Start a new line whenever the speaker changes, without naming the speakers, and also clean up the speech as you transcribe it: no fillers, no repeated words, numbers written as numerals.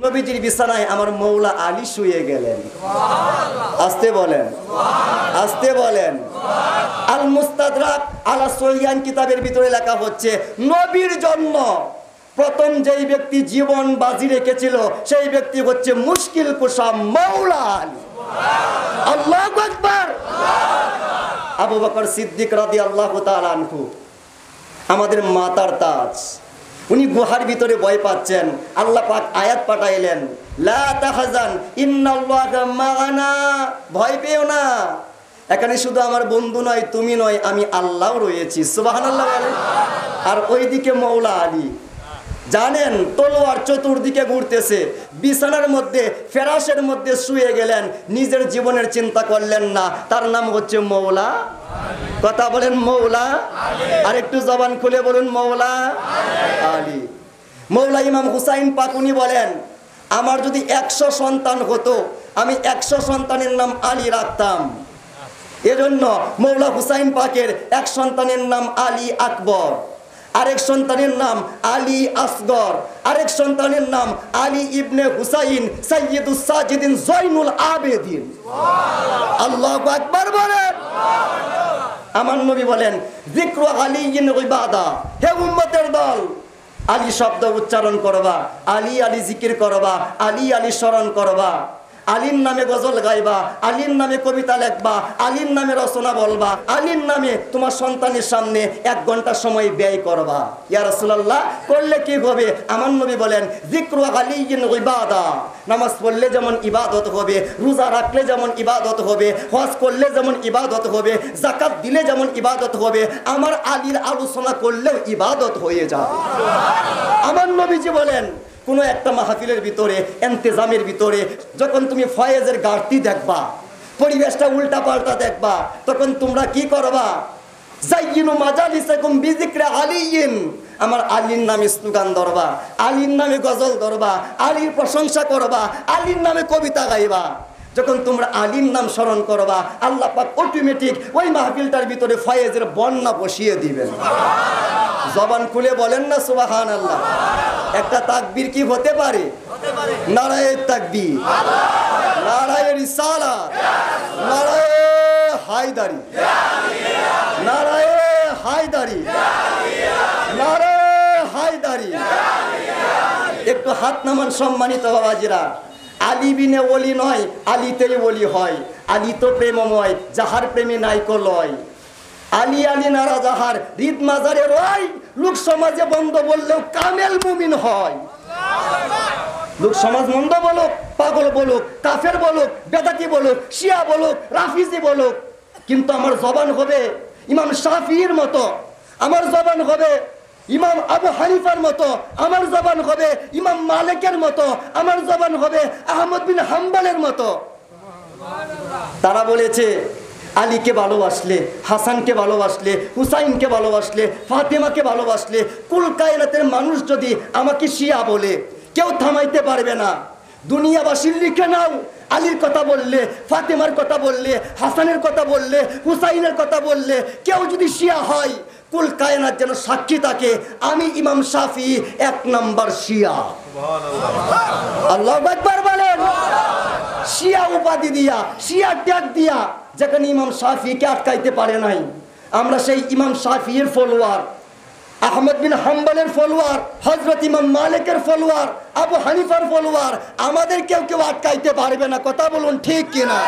নবীজির বিছানায় আমার মৌলা আলী শুয়ে গেলেন। আসতে বলেন, আসতে বলেন। আল মুস্তাদরাক আলা সহিহান কিতাবের ভিতরে লেখা হচ্ছে, নবীর জন্য প্রথম যেই ব্যক্তি জীবন বাজি রেখেছিল সেই ব্যক্তি হচ্ছে মুশকিল কুশা মৌলা আলী। আল্লাহু আকবার। আবু বকর সিদ্দিক রাদিয়াল্লাহু তাআলা আনহু, আমাদের মাতার তাজ, উনি গুহার ভিতরে ভয় পাচ্ছেন। আল্লাহ পাক আয়াত পাঠাইলেন, লা তাহজান ইন্নাল্লাহা মা'ানা, ভয় পেও না, এখানে শুধু আমার বন্ধু নয়, তুমি নয়, আমি আল্লাহও রয়েছি। সুবহানাল্লাহ। আর ওইদিকে মৌলা আলী, জানেন তলোয়ার চতুর্দিকে ঘুরতেছে, বিছানার মধ্যে ফেরাশের মধ্যে শুয়ে গেলেন, নিজের জীবনের চিন্তা করলেন না। তার নাম হচ্ছে মৌলা, কথা বলেন মৌলা, আর একটু জবান খুলে বলুন মৌলা আলী। মৌলা ইমাম হুসাইন পাক উনি বলেন, আমার যদি 100 সন্তান হতো আমি 100 সন্তানের নাম আলী রাখতাম। এজন্য মৌলা হুসাইন পাকের এক সন্তানের নাম আলী আকবর, আরেক সন্তানের নাম আলী আসগর, আরেক সন্তানের নাম আলী ইবনে হুসাইন সাইয়্যিদুস সাজিদিন জয়নুল আবেদিন। আল্লাহু আকবার বলেন। আমার নবী বলেন, যিকরু আলীইন ইবাদা, হে উম্মতের দল, আলী শব্দ উচ্চারণ করবা, আলী আলী জিকির করবা, আলী আলী স্মরণ করবা, আলীর নামে গজল গাইবা, আলীর নামে কবিতা লেখবা, আলীর নামে রচনা বলবা, আলীর নামে তোমার সন্তানের সামনে 1 ঘন্টা সময় ব্যয় করবা। ইয়া রাসূলুল্লাহ, করলে কি হবে? আমার নবী বলেন, যিকরু আলীইন ইবাদা, নামাজ পড়লে যেমন ইবাদত হবে, রোজা রাখলে যেমন ইবাদত হবে, হজ করলে যেমন ইবাদত হবে, যাকাত দিলে যেমন ইবাদত হবে, আমার আলীর আলোচনা করলেও ইবাদত হয়ে যাবে। আমার নবীজি বলেন, কোনো একটা মাহফিলের ভিতরে, ইন্তেজামের ভিতরে যখন তুমি ফয়েজের ঘাটতি দেখবা, পরিবেশটা উল্টা পাল্টা দেখবা, তখন তোমরা কি করবা? যাইয়িনু মাজালিসাকুম বিযিকরি আলীইন, আমার আলীর নামে স্লোগান ধরবা, আলীর নামে গজল ধরবা, আলীর প্রশংসা করবা, আলীর নামে কবিতা গাইবা। যখন তোমরা আলীর নাম স্মরণ করবা, আল্লাহ পাক অটোমেটিক ওই মাহফিলটার ভিতরে ফয়েজের বন্যা বসিয়ে দিবেন। জবান খুলে বলেন না সুবহানাল্লাহ। একটা তাকবীর কি হতে পারে? নারায়ে তাকবীর, নারায়ে রিসালাত, নারায়ে হায়দারি, নারায়ে হায়দারি, নারায়ে হায়দারি। একটু হাত নামান সম্মানিত বাবাজিরা। আলী বিনে ওলি নয়, আলীতেই ওলি হয়। আলী তো প্রেমময়, যাহার প্রেমে নাইকো লয়। আলী আলী নারা যাহার, হৃদ মাজারে রয়, লোক সমাজে বন্ধ বললেও কামেল মুমিন হয়। লোক সমাজ মন্দ বলুক, পাগল বলুক, কাফের বলুক, বেদাতি বলুক, শিয়া বলুক, রাফিজি বলুক, কিন্তু আমার জবান হবে ইমাম শাফিঈর মতো, আমার জবান হবে ইমাম আবু হানিফার মতো, আমার জবান হবে ইমাম মালিকের মতো, আমার জবান হবে আহমদ বিন হাম্বলের মতো। তারা বলেছে, আলীকে ভালোবাসলে, হাসানকে ভালোবাসলে, হুসাইনকে ভালোবাসলে, ফাতেমাকে ভালোবাসলে, কুল কায়নাতের মানুষ যদি আমাকে শিয়া বলে, কেউ থামাইতে পারবে না। দুনিয়াবাসীর লিখে নাও, আলীর কথা বললে, ফাতেমার কথা বললে, হাসানের কথা বললে, হুসাইনের কথা বললে, কেউ যদি শিয়া হয়, কুল কায়নাত যেন সাক্ষী থাকে, আমি ইমাম শাফিঈ 1 নম্বর শিয়া। আল্লাহু আকবার বলেন। শিয়া উপাধি দিয়া, শিয়া ট্যাগ দিয়া যেখানে ইমাম শাফিঈকে আটকাইতে পারে নাই, আমরা সেই ইমাম শাফিঈর ফলোয়ার, আহমদ বিন হাম্বলের ফলোয়ার, হযরত ইমাম মালিকের ফলোয়ার, আবু হানিফার ফলোয়ার, আমাদের কেউ কেউ আটকাইতে পারবে না। কথা বলুন ঠিক কিনা?